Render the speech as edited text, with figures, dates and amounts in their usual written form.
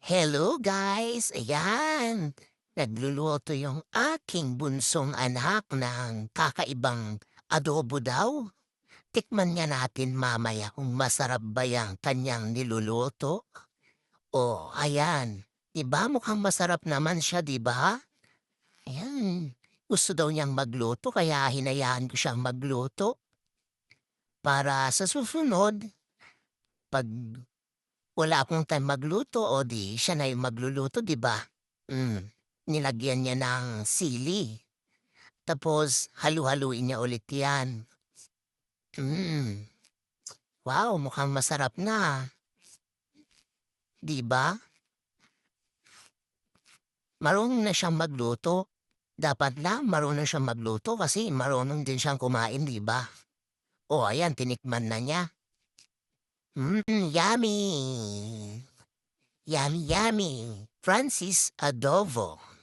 Hello guys! Ayan, nagluluto yung aking bunsong anak ng kakaibang adobo daw. Tikman nga natin mamaya kung masarap ba yang kanyang niluluto. Oh, ayan. 'Di ba mukhang masarap naman siya, 'di ba? Ayan, gusto daw niyang magluto kaya hinayaan ko siyang magluto para sa susunod 'pag wala akong time magluto o 'di siya na yung magluluto, 'di ba? Hmm, nilagyan niya ng sili, tapos halu-haluin niya ulit 'yan. Hmm, wow, mukhang masarap na, 'di ba? Marunong na siyang magluto. Dapat lang marunong siyang magluto kasi marunong din siyang kumain, 'di ba? Oh, ayan tinikman na niya. Yummy! Yummy, yummy. Francis Adobo.